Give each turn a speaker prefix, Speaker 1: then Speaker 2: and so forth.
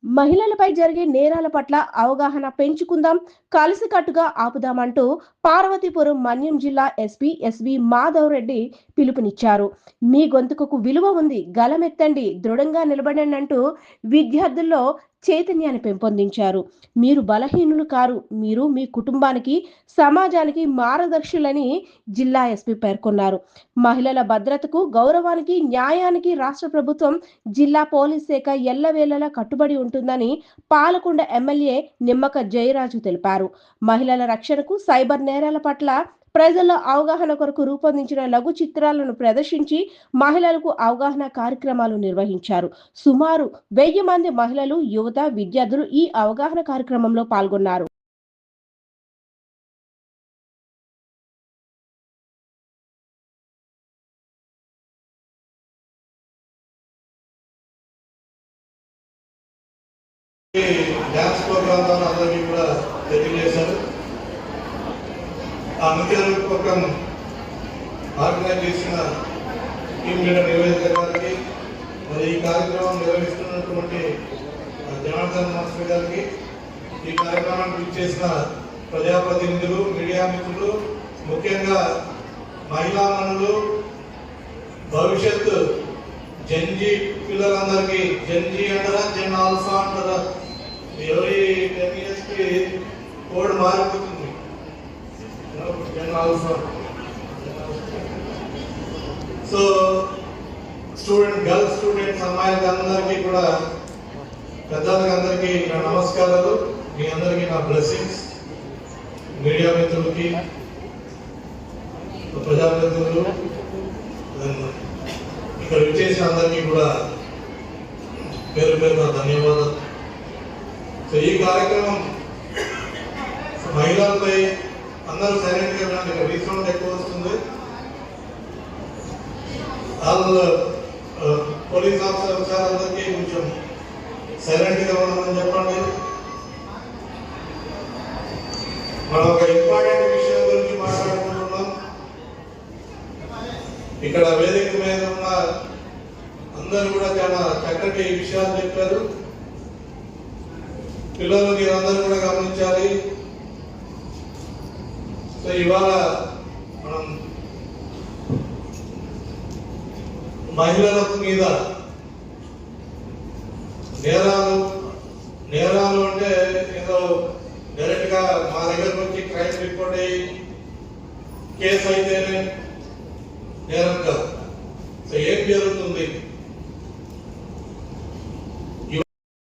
Speaker 1: మహిళలపై జరిగే నేరాల పట్ల అవగాహన పెంచుకుందాం, కలిసికట్టుగా ఆపుదామంటూ పార్వతీపురం మన్యం జిల్లా ఎస్పీ ఎస్వి మాధవ్ రెడ్డి పిలుపునిచ్చారు. మీ గొంతుకు విలువ ఉంది, గలమెత్తండి, దృఢంగా నిలబడండి అంటూ విద్యార్థుల్లో చైతన్యాన్ని పెంపొందించారు. మీరు బలహీనులు కారు, మీరు మీ కుటుంబానికి, సమాజానికి మార్గదర్శులని జిల్లా ఎస్పీ పేర్కొన్నారు. మహిళల భద్రతకు, గౌరవానికి, న్యాయానికి రాష్ట్ర ప్రభుత్వం, జిల్లా పోలీస్ శాఖ ఎల్లవేళలా కట్టుబడి ఉంటుందని పాలకొండ ఎమ్మెల్యే నిమ్మక జయరాజు తెలిపారు. మహిళల రక్షణకు, సైబర్ నేరాల పట్ల ప్రజల్లో అవగాహన కొరకు రూపొందించిన లఘు చిత్రాలను ప్రదర్శించి మహిళలకు అవగాహన కార్యక్రమాలు నిర్వహించారు. సుమారు 1000 మంది మహిళలు, యువత, విద్యార్థులు ఈ అవగాహన కార్యక్రమంలో పాల్గొన్నారు.
Speaker 2: డ్యాన్స్ ప్రోగ్రామ్ ద్వారా అందరికీ కూడా తెలియజేశారు. ఆ నృత్య ప్రోగ్రాం ఆర్గనైజ్ చేసిన టీం లీడర్ నివేదిక గారికి, మరి ఈ కార్యక్రమం నిర్వహిస్తున్నటువంటి జనార్దన్ మాస్టర్ గారికి, ఈ కార్యక్రమానికి ఇచ్చేసిన ప్రజాప్రతినిధులు, మీడియా మిత్రులు, ముఖ్యంగా మహిళా మనులు, భవిష్యత్తు జెన్జీ పిల్లలందరికీ, జెన్జీ అంటారా, జెన్ ఆల్ఫా అంటారా, ఎవరి 10 years కి కోడ్ మారిపోతుంది. జెన్ ఆల్ఫా. సో గర్ల్స్ స్టూడెంట్స్ అమ్మాయిలకి అందరికీ కూడా, పెద్దలకి అందరికీ నా నమస్కారాలు. మీ అందరికీ నా బ్లెస్సింగ్స్. మీడియా మిత్రులకి, ప్రజాప్రతినిధులు, ఇక్కడ విచ్చేసిన అందరికీ కూడా పేరు పేరు నా ధన్యవాదాలు. సో ఈ కార్యక్రమం మహిళలపై అందరూ సైలెంట్ గా ఇక్కడ రీసౌండ్ ఎక్కువ వస్తుంది. వాళ్ళు పోలీస్ ఆఫీసర్ అందరికీ కొంచెం సైలెంట్ గా ఉండమని చెప్పండి. మనం ఒక ఇంపార్టెంట్ విషయం గురించి మాట్లాడుకుంటున్నాం. ఇక్కడ వేదిక మీద ఉన్న అందరూ కూడా చాలా చక్కటి విషయాలు చెప్పారు. పిల్లలు మీరందరూ కూడా గమనించాలి. సో ఇవాళ మనం మహిళల మీద నేరాలు అంటే ఏదో డైరెక్ట్ గా మా దగ్గరకు వచ్చి క్రైమ్ రిపోర్ట్ అయ్యి కేసు అయితేనే నేరం కాదు.